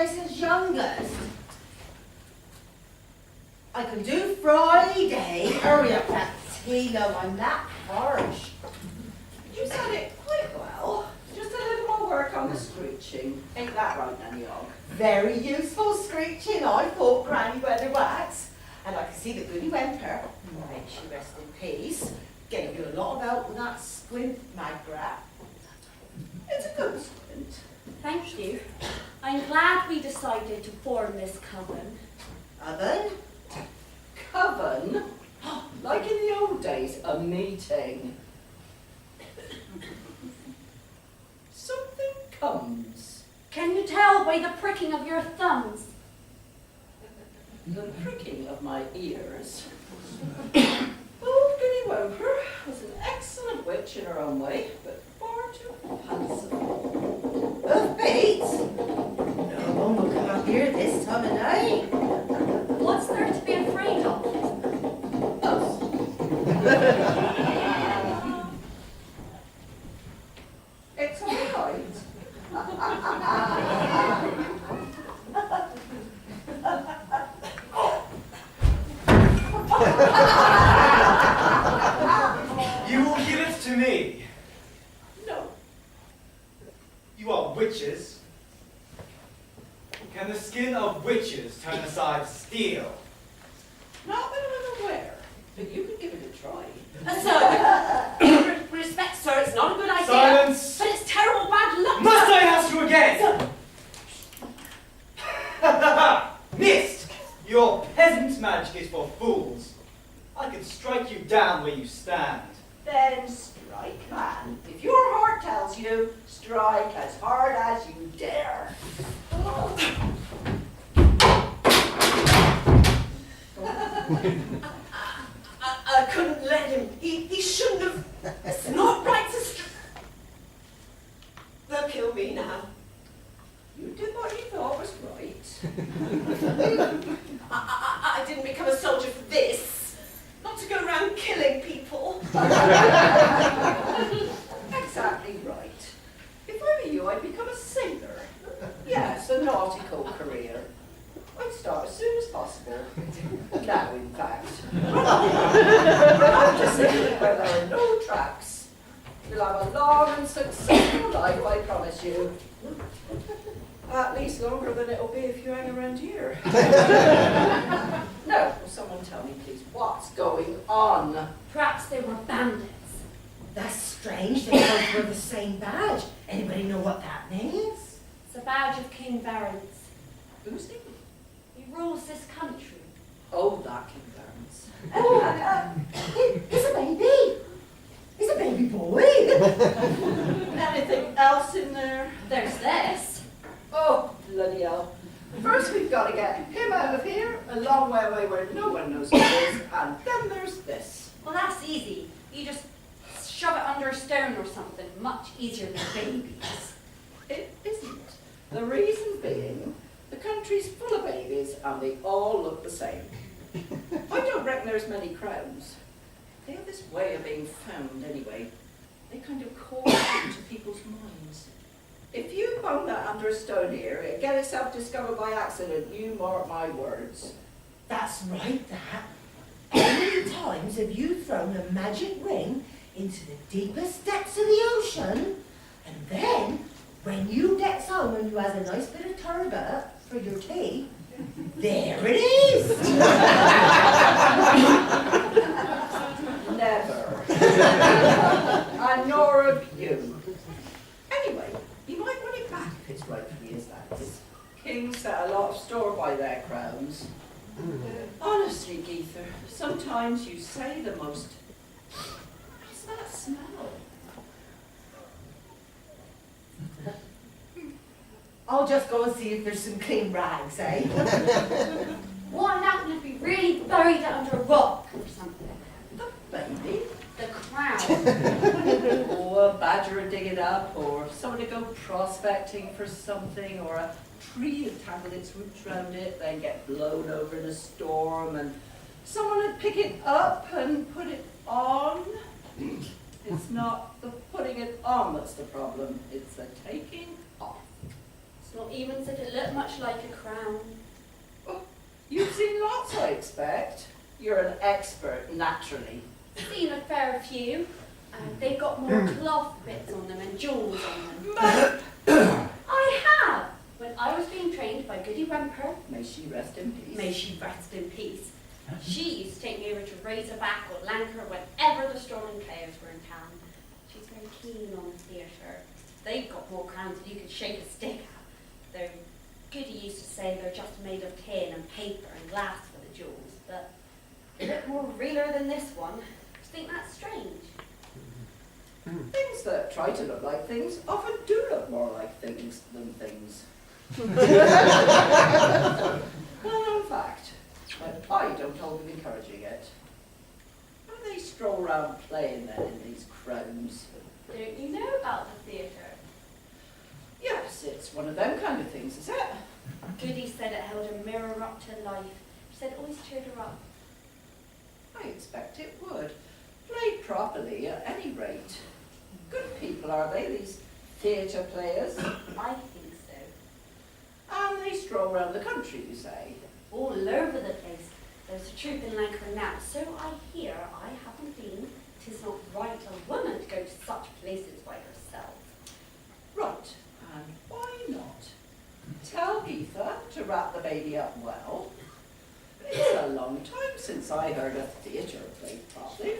Joyce's youngest. I can do Friday. Hurry up, that Tilo, I'm that harsh. You said it quite well. Just a little more work on the screeching. Ain't that right, Nanny Og? Very useful screeching, I thought, Granny Weather Wax. And I can see the goody Wemper, may she rest in peace, gave you a lot of help with that squint, Magrat. It's a good squint. Thank you. I'm glad we decided to form this coven. Oven? Coven? Like in the old days, a meeting. Something comes. Can you tell by the pricking of your thumbs? The pricking of my ears. Old Goody Wemper was an excellent witch in her own way, but far too fanciful. Of Bates? No one will come up here this time of night. What's there to be afraid of? Us. It's all right. You will give it to me. No. You are witches. Can the skin of witches turn aside steel? Not that I'm aware, but you could give it a try. Sir, with respect, sir, it's not a good idea. Silence! But it's terrible bad luck. Must I ask you again? Missed! Your peasant magic is for fools. I could strike you down where you stand. Then strike, man. If your heart tells you, strike as hard as you dare. I couldn't let him. He shouldn't have. It's not right to They'll kill me now. You did what you thought was right. I didn't become a soldier for this. Not to go around killing people. Exactly right. If I were you, I'd become a sailor. Yes, a nautical career. I'd start as soon as possible. Now, in fact. Not just where there are no tracks. You'll have a long and successful life, I promise you. At least longer than it'll be if you hang around here. No, will someone tell me, please, what's going on? Perhaps they were bandits. That's strange. They both wear the same badge. Anybody know what that means? It's a badge of King Barons. Who's he? He rules this country. Oh, that King Barons. Oh, it's a baby. It's a baby boy. Anything else in there? There's this. Oh, bloody hell. First we've got to get him out of here, a long way away where no one knows who he is, and then there's this. Well, that's easy. You just shove it under a stone or something. Much easier than babies. It isn't. The reason being, the country's full of babies, and they all look the same. I don't reckon there's many crowns. They have this way of being found anyway. They kind of call into people's minds. If you bung that under a stone here, it'll get itself discovered by accident, you mark my words. That's right, that. How many times have you thrown a magic ring into the deepest depths of the ocean, and then, when you gets home and you has a nice bit of turbot for your tea, there it is! Never. And nor of you. Anyway, you might want it back if it's right for you as that is. Kings set a lot of store by their crowns. Honestly, Geether, sometimes you say the most... What's that smell? I'll just go and see if there's some clean rags, eh? What happened if we really buried it under a rock or something? The baby? The crown. Or a badger to dig it up, or someone to go prospecting for something, or a tree to tangle its roots around it, then get blown over in a storm, and someone would pick it up and put it on. It's not the putting it on that's the problem, it's the taking off. not even as if it looked much like a crown. Oh, you've seen lots, I expect. You're an expert, naturally. Seen a fair few. They've got more cloth bits on them and jewels on them. I have! When I was being trained by Goody Wemper, May she rest in peace. may she rest in peace, she used to take me over to Razorback or Lancre whenever the strolling players were in town. She's very keen on the theatre. They've got more crowns than you could shake a stick at. Though Goody used to say they're just made of tin and paper and glass for the jewels, but a bit more realer than this one. Do you think that's strange? Things that try to look like things often do look more like things than things. Well-known fact, but I don't hold with encouraging it. Why do they stroll around playing then in these crowns? Don't you know about the theatre? Yes, it's one of them kind of things, is it? Goody said it held a mirror up to life. She said it always cheered her up. I expect it would. Played properly, at any rate. Good people, are they, these theatre players? I think so. And they stroll around the country, you say? All over the place. There's a troupe in Lancre now, so I hear. I haven't been. 'Tis not right a woman to go to such places by herself. Right, and why not? Tell Etha to wrap the baby up well. It's a long time since I heard a theatre played properly.